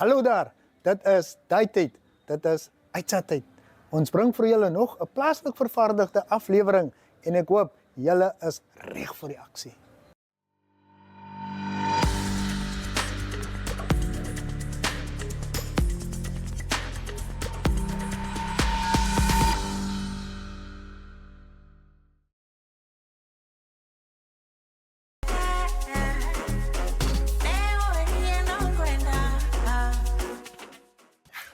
Hallo daar, dit is die tyd, dit is Aitsa tyd. Ons bring vir julle nog 'n plaaslik vervaardigde aflewering en ek hoop julle is reg vir die aksie.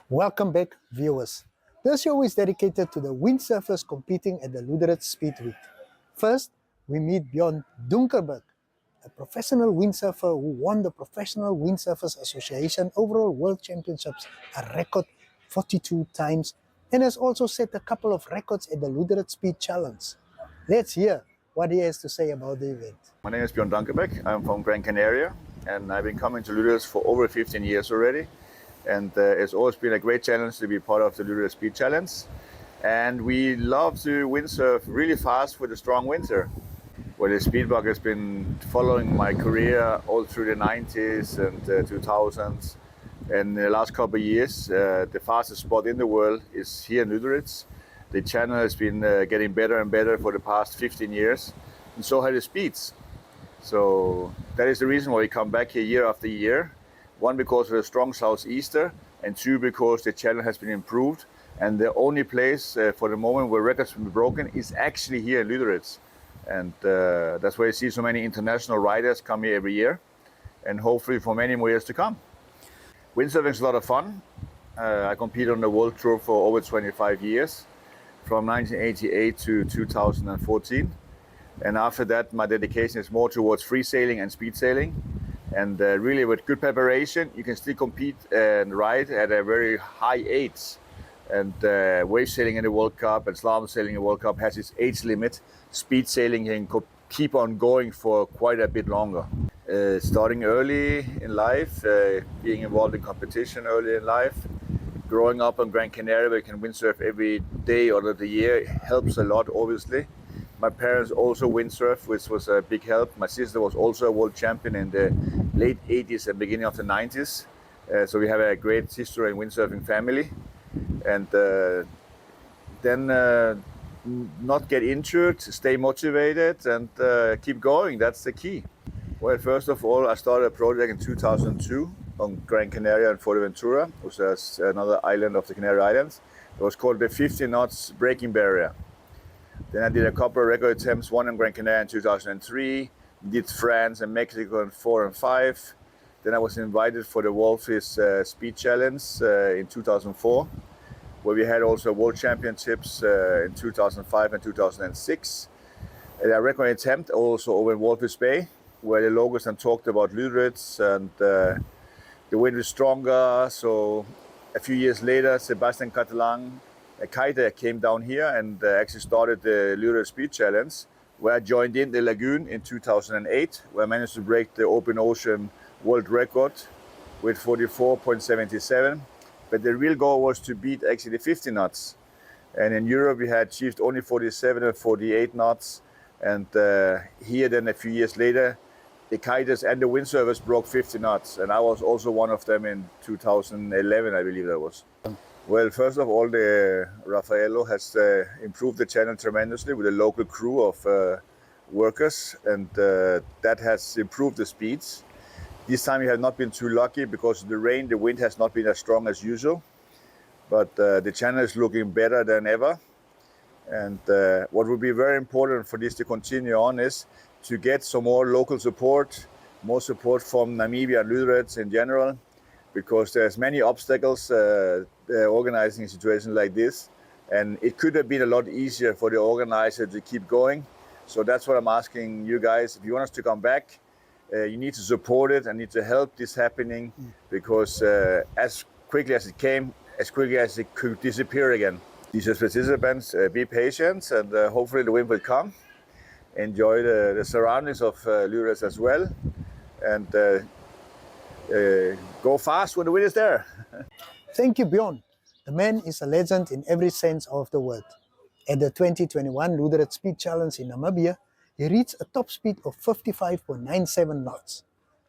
Welcome back, viewers. This show is dedicated to the windsurfers competing at the Ludertiz Speed Week. First, we meet Bjorn Dunkerberg, a professional windsurfer who won the Professional Windsurfers Association Overall World Championships a record 42 times and has also set a couple of records at the Ludertiz Speed Challenge. Let's hear what he has to say about the event. My name is Bjorn Dunkerberg. I'm from Gran Canaria and I've been coming to Ludertiz for over 15 years already. And it's always been a great challenge to be part of the Ludertiz Speed Challenge. And we love to windsurf really fast with a strong winter. Well, the speedbug has been following my career all through the 90s and 2000s. And the last couple of years, the fastest spot in the world is here in Ludertiz. The channel has been getting better and better for the past 15 years. And so have the speeds. So that is the reason why we come back here year after year. One, because of the strong southeaster, and two, because the channel has been improved. And the only place for the moment where records have been broken is actually here in Ludertiz. And that's why you see so many international riders come here every year, and hopefully for many more years to come. Windsurfing is a lot of fun. I competed on the World Tour for over 25 years, from 1988 to 2014. And after that, my dedication is more towards free sailing and speed sailing. And really, with good preparation, you can still compete and ride at a very high age. And wave sailing in the World Cup and slalom sailing in the World Cup has its age limit. Speed sailing can keep on going for quite a bit longer. Starting early in life, being involved in competition early in life, growing up on Gran Canaria where you can windsurf every day of the year helps a lot, obviously. My parents also windsurf, which was a big help. My sister was also a world champion in the late 80s and beginning of the 90s. So we have a great history in windsurfing family. And then not get injured, stay motivated and keep going. That's the key. Well, first of all, I started a project in 2002 on Gran Canaria and Fuerteventura, which is another island of the Canary Islands. It was called the 50 knots breaking barrier. Then I did a couple of record attempts, one in Gran Canaria in 2003, did France and Mexico in 4 and 5. Then I was invited for the Ludertiz Speed Challenge in 2004, where we had also World Championships in 2005 and 2006. And a record attempt also over in Ludertiz Bay, where the locals then talked about Ludertiz and the wind was stronger. So a few years later, Sebastian Catalan, a kiter, came down here and actually started the Ludertiz Speed Challenge, where I joined in the lagoon in 2008, where I managed to break the open ocean world record with 44.77. But the real goal was to beat actually the 50 knots. And in Europe, we had achieved only 47 and 48 knots. And here then a few years later, the kiters and the windsurfers broke 50 knots. And I was also one of them in 2011, I believe that was. Well, first of all, the Raffaello has improved the channel tremendously with a local crew of workers, and that has improved the speeds. This time we have not been too lucky because of the rain. The wind has not been as strong as usual, but the channel is looking better than ever. And what would be very important for this to continue on is to get some more local support, more support from Namibia and Ludertiz in general, because there's many obstacles organizing a situation like this, and it could have been a lot easier for the organizer to keep going. So that's what I'm asking you guys. If you want us to come back, you need to support it and need to help this happening, because as quickly as it came, as quickly as it could disappear again. These participants, be patient, and hopefully the wind will come. Enjoy the surroundings of Ludertiz as well, and go fast when the wind is there. Thank you, Bjorn. The man is a legend in every sense of the word. At the 2021 Ludertiz Speed Challenge in Namibia, he reached a top speed of 55.97 knots.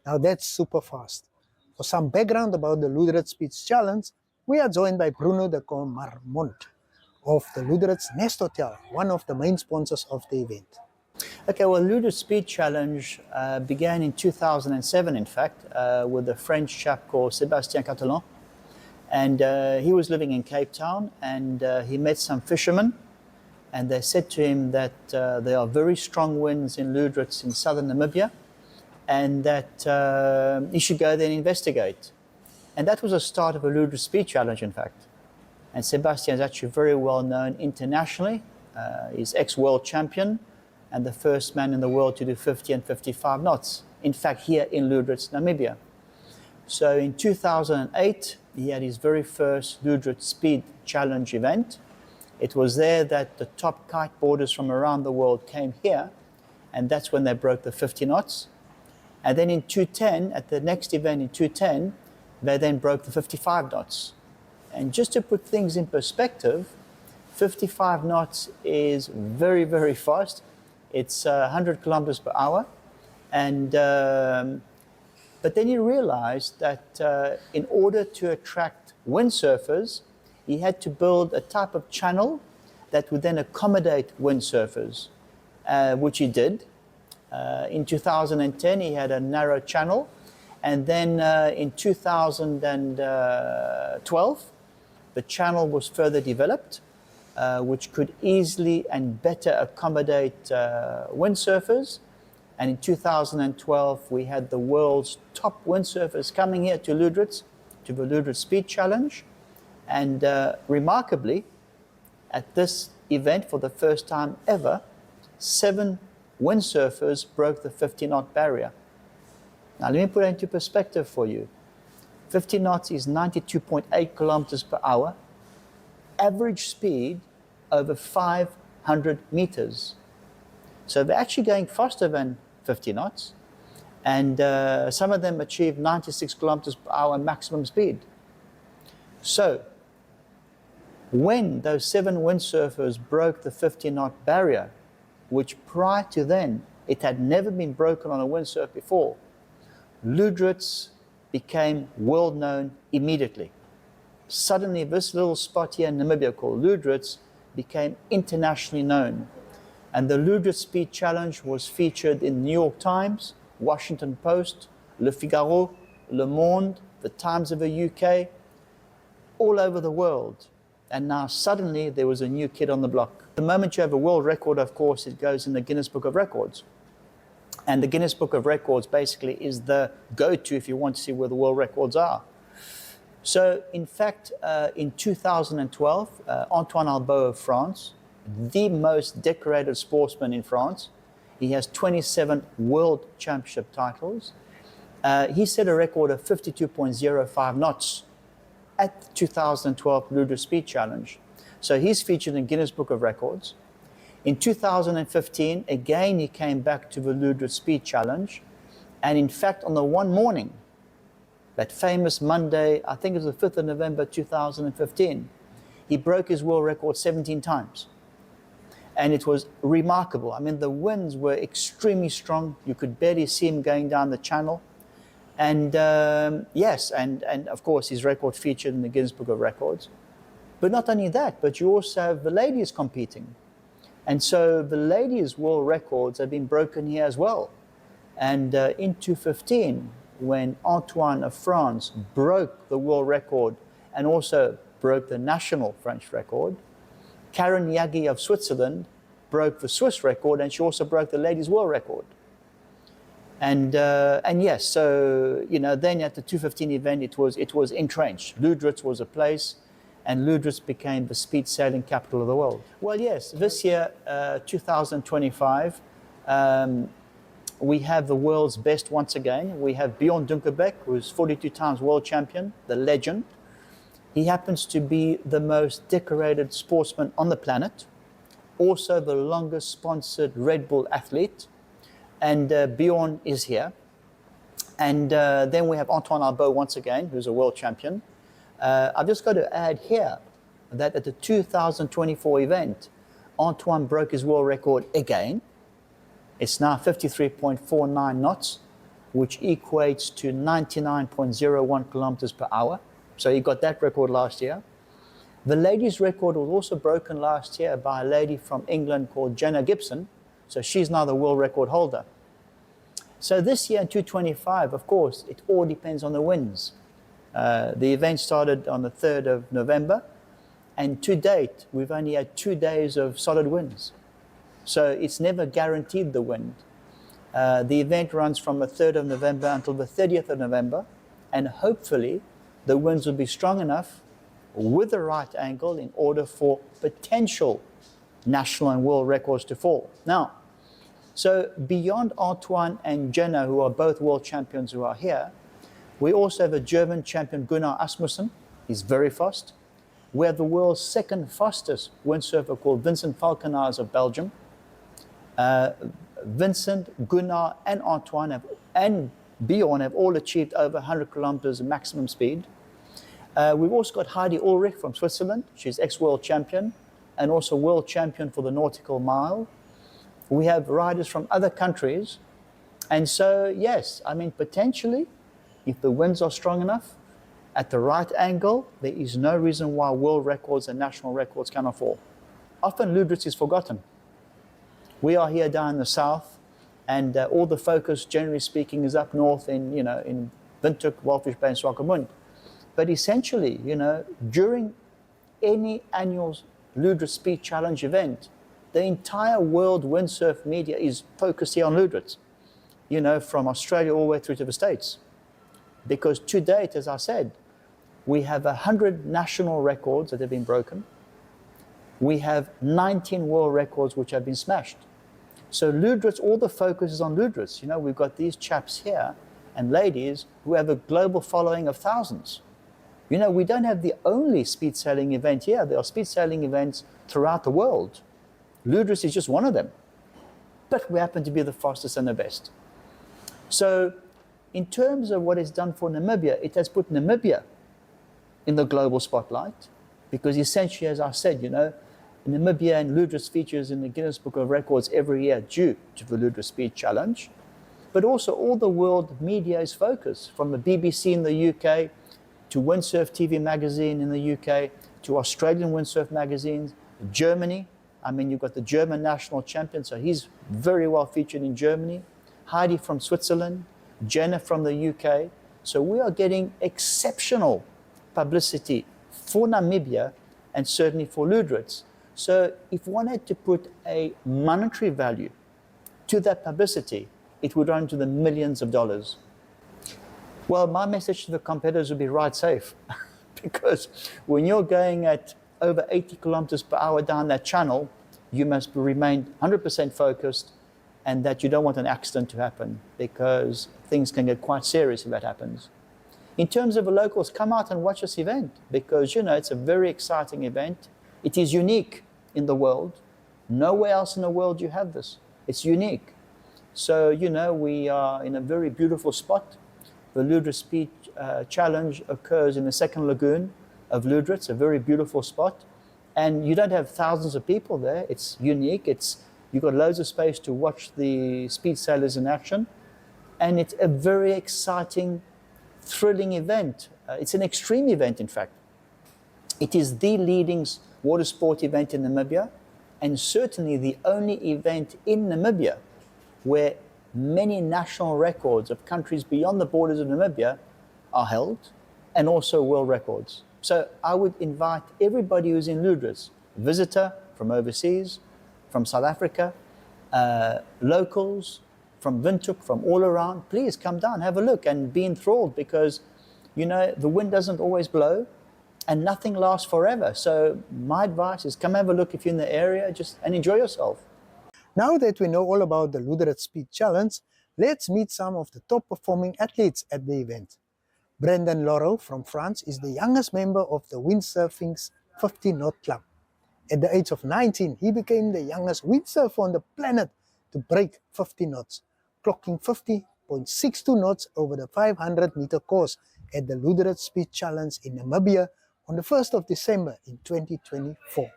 Now that's super fast. For some background about the Ludertiz Speed Challenge, we are joined by Bruno de Marmont of the Ludertiz Nest Hotel, one of the main sponsors of the event. Okay, well, Ludertiz Speed Challenge began in 2007, in fact, with a French chap called Sébastien Catalan. And he was living in Cape Town, and he met some fishermen, and they said to him that there are very strong winds in Ludertiz in southern Namibia, and that he should go there and investigate. And that was the start of a Ludertiz Speed Challenge, in fact. And Sébastien is actually very well known internationally. He's ex-world champion and the first man in the world to do 50 and 55 knots, in fact, here in Ludertiz, Namibia. So in 2008, he had his very first Ludertiz Speed Challenge event. It was there that the top kiteboarders from around the world came here, and that's when they broke the 50 knots. And then in 2010, at the next event in 2010, they then broke the 55 knots. And just to put things in perspective, 55 knots is very, very fast. It's 100 kilometers per hour. And, but then he realized that in order to attract windsurfers, he had to build a type of channel that would then accommodate windsurfers, which he did. In 2010, he had a narrow channel. And then in 2012, the channel was further developed, which could easily and better accommodate windsurfers. And in 2012, we had the world's top windsurfers coming here to Ludertiz, to the Ludertiz Speed Challenge. And remarkably, at this event, for the first time ever, 7 windsurfers broke the 50-knot barrier. Now, let me put it into perspective for you. 50 knots is 92.8 kilometers per hour, average speed over 500 meters. So they're actually going faster than 50 knots, and some of them achieve 96 kilometers per hour maximum speed. So when those 7 windsurfers broke the 50-knot barrier, which prior to then, it had never been broken on a windsurf before, Ludertiz became world known immediately. Suddenly, this little spot here in Namibia called Ludertiz became internationally known. And the Ludertiz Speed Challenge was featured in the New York Times, Washington Post, Le Figaro, Le Monde, the Times of the UK, all over the world. And now suddenly there was a new kid on the block. The moment you have a world record, of course, it goes in the Guinness Book of Records. And the Guinness Book of Records basically is the go-to if you want to see where the world records are. So in fact, in 2012, Antoine Albo of France, the most decorated sportsman in France, he has 27 world championship titles. He set a record of 52.05 knots at the 2012 Ludertiz Speed Challenge. So he's featured in Guinness Book of Records. In 2015, again, he came back to the Ludertiz Speed Challenge. And in fact, on the one morning, that famous Monday, I think it was the 5th of November 2015, he broke his world record 17 times. And it was remarkable. I mean, the winds were extremely strong. You could barely see him going down the channel. And yes, and of course, his record featured in the Guinness Book of Records. But not only that, but you also have the ladies competing. And so the ladies' world records have been broken here as well. And in 2015, when Antoine of France broke the world record and also broke the national French record, Karen Yagi of Switzerland broke the Swiss record, and she also broke the ladies' world record. And yes, so then at the 2015 event, it was entrenched. Ludertiz was a place, and Ludertiz became the speed sailing capital of the world. Well, yes, this year, 2025, we have the world's best once again. We have Bjorn Dunkerbeck, who's 42 times world champion, the legend. He happens to be the most decorated sportsman on the planet, also the longest sponsored Red Bull athlete. And Bjorn is here. And then we have Antoine Albo once again, who's a world champion. I've just got to add here that at the 2024 event, Antoine broke his world record again. It's now 53.49 knots. which equates to 99.01 kilometers per hour. So he got that record last year. The ladies' record was also broken last year by a lady from England called Jenna Gibson. So she's now the world record holder. So this year in 225, of course, it all depends on the winds. The event started on the 3rd of November, and to date, we've only had 2 days of solid winds. So it's never guaranteed the wind. The event runs from the 3rd of November until the 30th of November, and hopefully the winds will be strong enough with the right angle in order for potential national and world records to fall. Now, so beyond Antoine and Jenna, who are both world champions who are here, we also have a German champion, Gunnar Asmussen. He's very fast. We have the world's second fastest windsurfer called Vincent Falconaars of Belgium. Vincent, Gunnar, and Antoine and Bjorn have all achieved over 100 kilometers of maximum speed. We've also got Heidi Ulrich from Switzerland. She's ex-world champion and also world champion for the nautical mile. We have riders from other countries. And so, yes, I mean, potentially, if the winds are strong enough, at the right angle, there is no reason why world records and national records cannot fall. Often Ludertiz is forgotten. We are here down in the south, and all the focus, generally speaking, is up north in Windhoek, Walvis Bay, and Swakopmund. But essentially, during any annual Ludertiz Speed Challenge event, the entire world windsurf media is focused here on Ludertiz, from Australia all the way through to the States. Because to date, as I said, we have 100 national records that have been broken. We have 19 world records which have been smashed. So Ludertiz, all the focus is on Ludertiz. We've got these chaps here and ladies who have a global following of thousands. We don't have the only speed sailing event here. There are speed sailing events throughout the world. Ludertiz is just one of them. But we happen to be the fastest and the best. So in terms of what it's done for Namibia, it has put Namibia in the global spotlight because essentially, as I said, Namibia and Ludertiz features in the Guinness Book of Records every year due to the Ludertiz Speed Challenge. But also all the world media is focused, from the BBC in the UK to Windsurf TV magazine in the UK to Australian windsurf magazines, Germany. I mean, you've got the German national champion, so he's very well featured in Germany. Heidi from Switzerland, Jenna from the UK. So we are getting exceptional publicity for Namibia and certainly for Ludertiz. So if one had to put a monetary value to that publicity, it would run to the millions of dollars. Well, my message to the competitors would be ride safe because when you're going at over 80 kilometers per hour down that channel, you must remain 100% focused and that you don't want an accident to happen because things can get quite serious if that happens. In terms of the locals, come out and watch this event because, it's a very exciting event. It is unique in the world. Nowhere else in the world you have this. It's unique. So, we are in a very beautiful spot. The Ludertiz Speed Challenge occurs in the second lagoon of Ludertiz, a very beautiful spot. And you don't have thousands of people there. It's unique. You've got loads of space to watch the speed sailors in action. And it's a very exciting, thrilling event. It's an extreme event, in fact. It is the leading water sport event in Namibia, and certainly the only event in Namibia where many national records of countries beyond the borders of Namibia are held, and also world records. So I would invite everybody who's in Ludertiz, visitor from overseas, from South Africa, locals, from Windhoek, from all around, please come down, have a look and be enthralled because, the wind doesn't always blow and nothing lasts forever. So my advice is come have a look if you're in the area and enjoy yourself. Now that we know all about the Ludertiz Speed Challenge, let's meet some of the top performing athletes at the event. Brendan Laurel from France is the youngest member of the windsurfing's 50-knot club. At the age of 19, he became the youngest windsurfer on the planet to break 50 knots, clocking 50.62 knots over the 500-meter course at the Ludertiz Speed Challenge in Namibia on the 1st of December in 2024.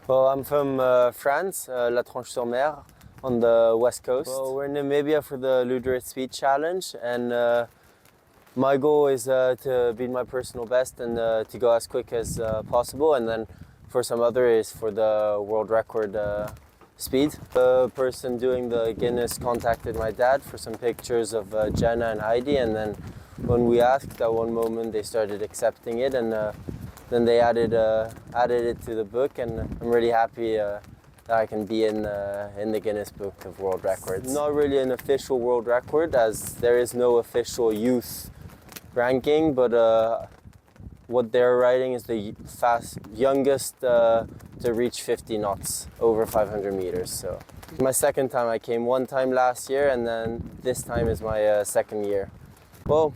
Well, I'm from France, La Tranche-sur-Mer. on the west coast. Well, we're in Namibia for the Ludertiz Speed Challenge, and my goal is to beat my personal best and to go as quick as possible, and then for some other is for the world record speed. The person doing the Guinness contacted my dad for some pictures of Jenna and Heidi, and then when we asked at one moment they started accepting it, and then they added it to the book, and I'm really happy that I can be in the Guinness Book of World Records. Not really an official world record, as there is no official youth ranking, but what they're writing is the youngest to reach 50 knots over 500 meters. So my second time, I came one time last year, and then this time is my second year. Well,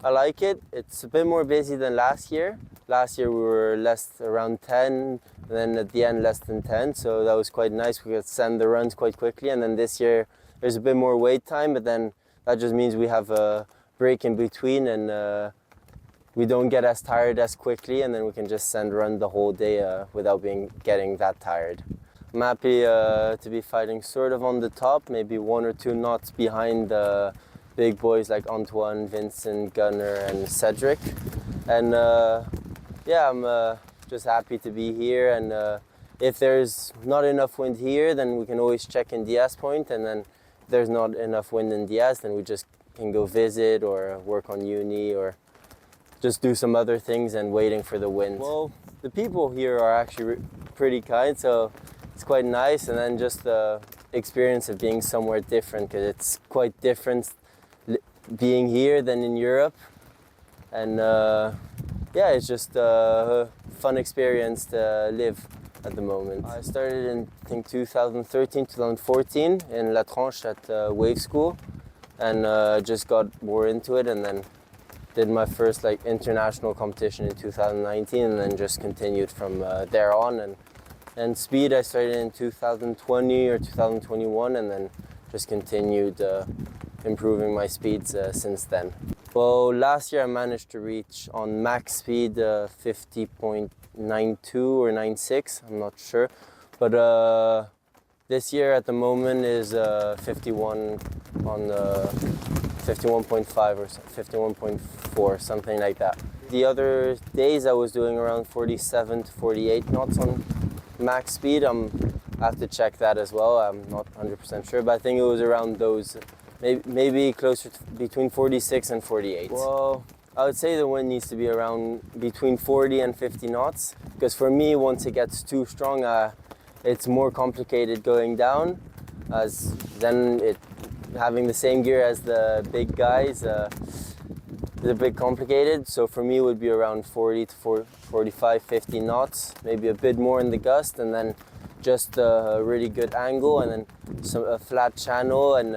I like it. It's a bit more busy than last year. Last year we were around 10, and then at the end less than 10, so that was quite nice. We could send the runs quite quickly, and then this year there's a bit more wait time, but then that just means we have a break in between, and we don't get as tired as quickly, and then we can just run the whole day without getting that tired. I'm happy to be fighting sort of on the top, maybe 1 or 2 knots behind the big boys like Antoine, Vincent, Gunnar, and Cedric. And yeah, I'm just happy to be here, and if there's not enough wind here, then we can always check in Diaz Point, and then if there's not enough wind in Diaz, then we just can go visit or work on uni or just do some other things and waiting for the wind. Well, the people here are actually pretty kind, so it's quite nice, and then just the experience of being somewhere different, because it's quite different being here than in Europe, and yeah, it's just a fun experience to live at the moment. I started in, I think, 2013, 2014 in La Tranche at Wave School, and just got more into it, and then did my first international competition in 2019, and then just continued from there on. And speed I started in 2020 or 2021, and then just continued improving my speeds since then. Well, last year I managed to reach on max speed 50.92 or 96, I'm not sure. But this year at the moment is 51 on 51.5 or 51.4, something like that. The other days I was doing around 47 to 48 knots on max speed. I have to check that as well, I'm not 100% sure, but I think it was around those. Maybe closer to between 46 and 48. Well, I would say the wind needs to be around between 40 and 50 knots, because for me, once it gets too strong, it's more complicated going down, as then having the same gear as the big guys is a bit complicated. So for me, it would be around 40 to 45, 50 knots, maybe a bit more in the gust, and then just a really good angle, and then a flat channel, and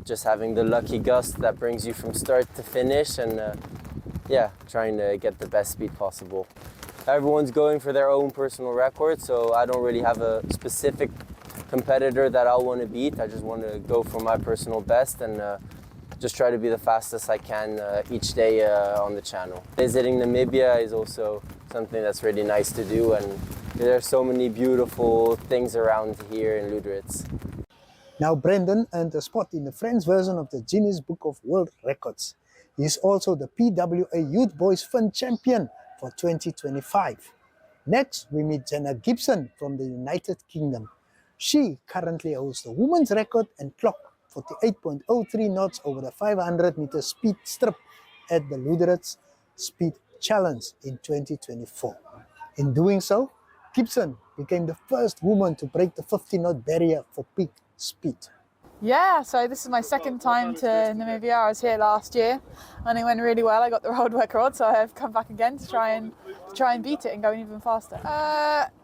just having the lucky gust that brings you from start to finish, and yeah, trying to get the best speed possible. Everyone's going for their own personal record, so I don't really have a specific competitor that I want to beat. I just want to go for my personal best, and just try to be the fastest I can each day on the channel. Visiting Namibia is also something that's really nice to do, and there are so many beautiful things around here in Ludertiz. Now Brendan earned a spot in the French version of the Guinness Book of World Records. He is also the PWA Youth Boys Fun Champion for 2025. Next, we meet Jenna Gibson from the United Kingdom. She currently holds the women's record and clocked 48.03 knots over the 500-meter speed strip at the Ludertiz Speed Challenge in 2024. In doing so, Gibson became the first woman to break the 50-knot barrier for peak speed. Yeah, so this is my second time to Namibia. I was here last year and it went really well. I got the world record, so I've come back again to try and beat it and go even faster.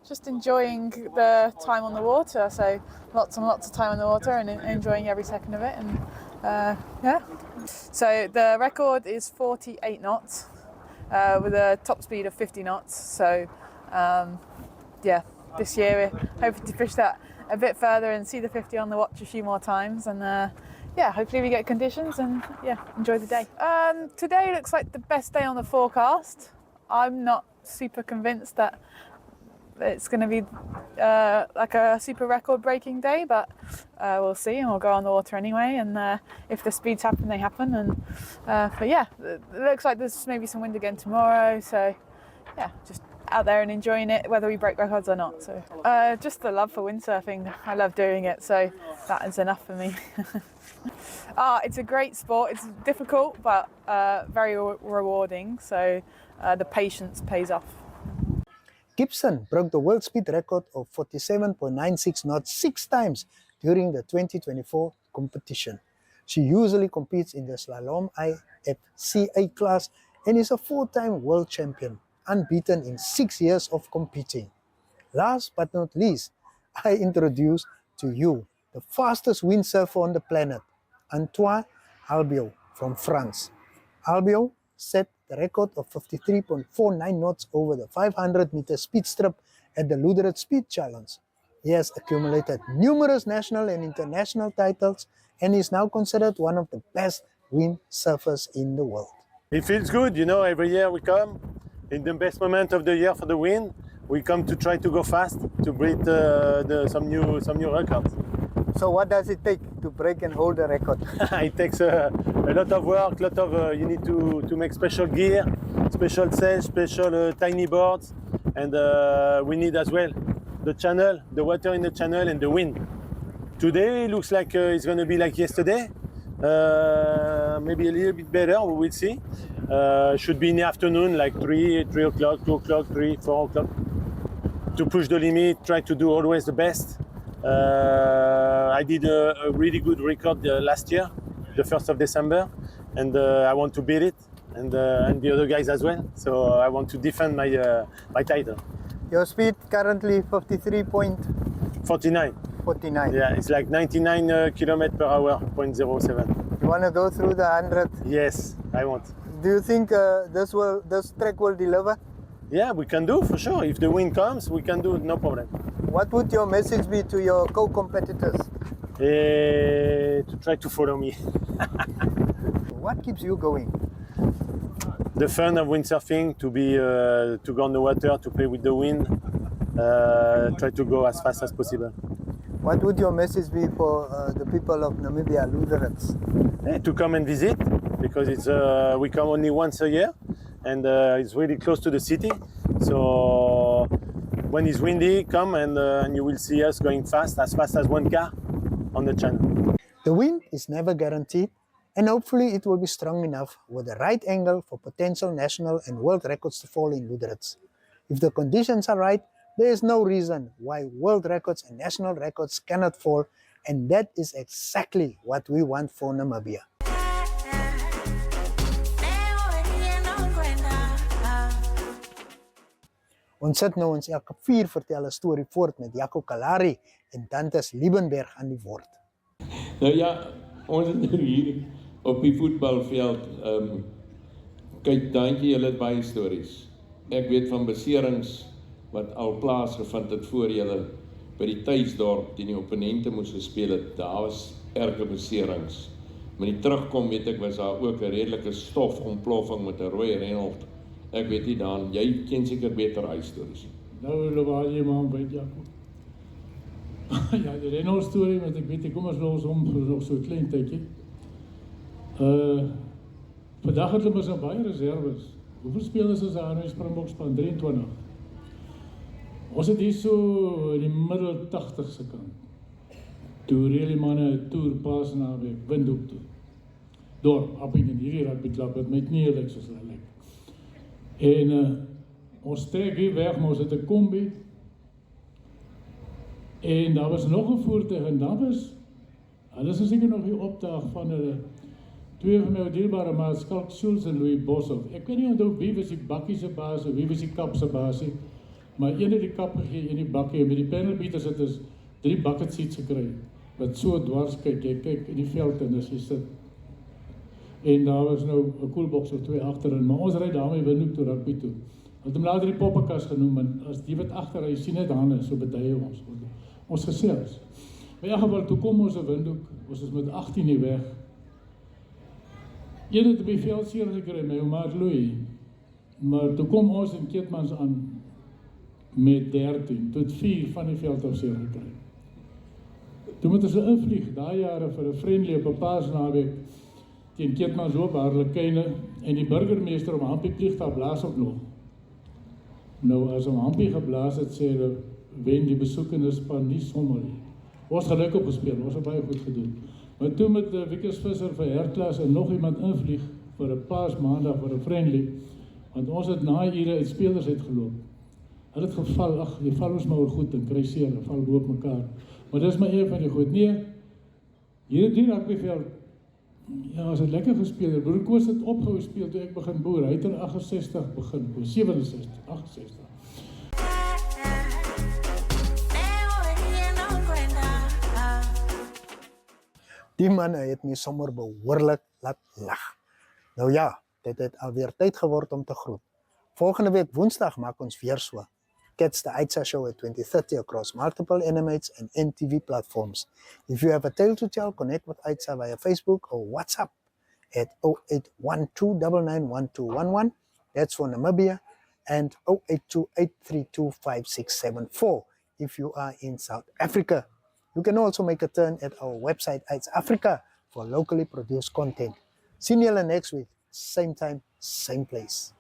Just enjoying the time on the water, so lots and lots of time on the water and enjoying every second of it. And yeah, so the record is 48 knots with a top speed of 50 knots. So yeah, this year we're hoping to push that a bit further and see the 50 on the watch a few more times, and yeah, hopefully we get conditions and yeah, enjoy the day. Today looks like the best day on the forecast. I'm not super convinced that it's going to be like a super record-breaking day, but we'll see, and we'll go on the water anyway. And if the speeds happen, they happen. And but yeah, it looks like there's maybe some wind again tomorrow. So yeah, just out there and enjoying it, whether we break records or not. So just the love for windsurfing. I love doing it, so that is enough for me. It's a great sport. It's difficult, but very rewarding. So the patience pays off. Gibson broke the world speed record of 47.96 knots 6 times during the 2024 competition. She usually competes in the Slalom IFCA class and is a 4-time world champion, unbeaten in 6 years of competing. Last but not least, I introduce to you the fastest windsurfer on the planet, Antoine Albiol from France. Albiol set the record of 53.49 knots over the 500-meter speed strip at the Ludertiz Speed Challenge. He has accumulated numerous national and international titles and is now considered one of the best windsurfers in the world. It feels good, you know, every year we come in the best moment of the year for the wind. We come to try to go fast, to break some new records. So what does it take to break and hold the record? It takes a lot of work, you need to make special gear, special sails, special tiny boards, and we need as well the channel, the water in the channel and the wind. Today looks like it's going to be like yesterday, maybe a little bit better, we will see. Should be in the afternoon, like 3 o'clock, 2 o'clock, 3, 4 o'clock. To push the limit, try to do always the best. I did a really good record last year, the 1st of December, and I want to beat it, and the other guys as well. So I want to defend my title. Your speed currently 53.49. 49. Yeah, it's like 99 km per hour, 0.07. You want to go through the 100? Yes, I want. Do you think this track will deliver? Yeah, we can do for sure. If the wind comes, we can do it, no problem. What would your message be to your co-competitors? To try to follow me. What keeps you going? The fun of windsurfing, to go on the water, to play with the wind, try to go as fast as possible. What would your message be for the people of Namibia, Ludertiz? To come and visit, because we come only once a year, and it's really close to the city. So when it's windy, come and you will see us going fast as one car on the channel. The wind is never guaranteed, and hopefully it will be strong enough with the right angle for potential national and world records to fall in Ludertiz. If the conditions are right, there is no reason why world records and national records cannot fall, and that is exactly what we want for Namibia. Ons sit nou ons Elke vuur vertel 'n storie voort met Jaco Ka'Laari en Dantes Liebenberg aan die woord. Nou ja, ons is nou hier op die voetbalveld. Kyk, dankie, julle het baie stories. Ek weet van beserings wat al plaasgevind het voor julle by die tuisdorp teen die opponente moes gespeel het. Daar was erge beserings. Maar die terugkom weet ek was daar ook 'n redelike stofontploffing met 'n rooi Renault. Ek weet nie dan, jy ken seker beter hy stories. Nou, waar jy maar by Jaco. Ja, die Renault storie, want ek weet, kom ons los om vir nog so 'n klein tydjie. Vandag het hulle mos al baie reserves. Hoeveel spelers is daar in die Springbokspan? 23. Ons het hier so in die middel 80 se kant. Toe reël die manne 'n toer pas na Windhoek toe. Dorp, op in hierdie rugbyklub, wat met nie lyk soos hulle lyk. En ons trek hier weg, maar ons het 'n kombi. En daar was nog 'n voertuig en daar was, hulle is seker nog die opdrag van hulle twee van my dierbare maats, Skalk Schulz en Louis Boshoff. Ek weet nie onthou wie was die bakkie se baas of wie was die kap se baas, maar een het die kap gegee en die bakkie, en met die panelbeaters het ons 3 bucket seats gekry, wat so dwars kyk, jy kyk in die veld en as jy sit. En daar was nou 'n koelbox of 2 agterin, maar ons ry daarmee Windhoek toe rugby toe. Het hom later die poppekas genoem, en as die wat agter hy sien net hande, so beduie ons gesels. Maar in elk geval, toe kom ons in Windhoek, ons is met 18 hier weg. Een het op die veld seer gekry, my maat Louis, maar toe kom ons in Keetmans aan, met 13 tot 4 van die veld af seer gekry. Toe moet ons invlieg, daai jare vir 'n friendly op 'n Paasnaweek teen Keetmanshoop, Harlekyne, en die burgemeester om Hampie Pliegta blaas ook nog. Nou as om Hampie geblaas het, sê hulle, wen die besoekende span nie sommer nie. Ons geluk op gespeel, ons het baie goed gedoen. Maar toe met Wikus Visser vir Herklas en nog iemand invlieg vir 'n Paasmaandag vir 'n friendly, want ons het na ure uit spelers uitgeloop. Hulle het geval, ag, die val ons maar oor goed en kry seer, en val boop mekaar. Maar dis maar een van die goed. Nee, hier op die rugbyveld, ja, as het lekker gespeel het. Broer Koos het opgehou speel toe ek begin boer. Hy het in 68 begin, 67, 68. Die manne het my sommer behoorlik laat lag. Nou ja, dit het alweer tyd geword om te groet. Volgende week Woensdag maak ons weer so. Catch the Aitsa show at 20:30 across multiple animates and NTV platforms. If you have a tale to tell, connect with Aitsa via Facebook or WhatsApp at 0812991211. That's for Namibia. And 0828325674 if you are in South Africa. You can also make a turn at our website, Aitsa Africa, for locally produced content. See you next week, same time, same place.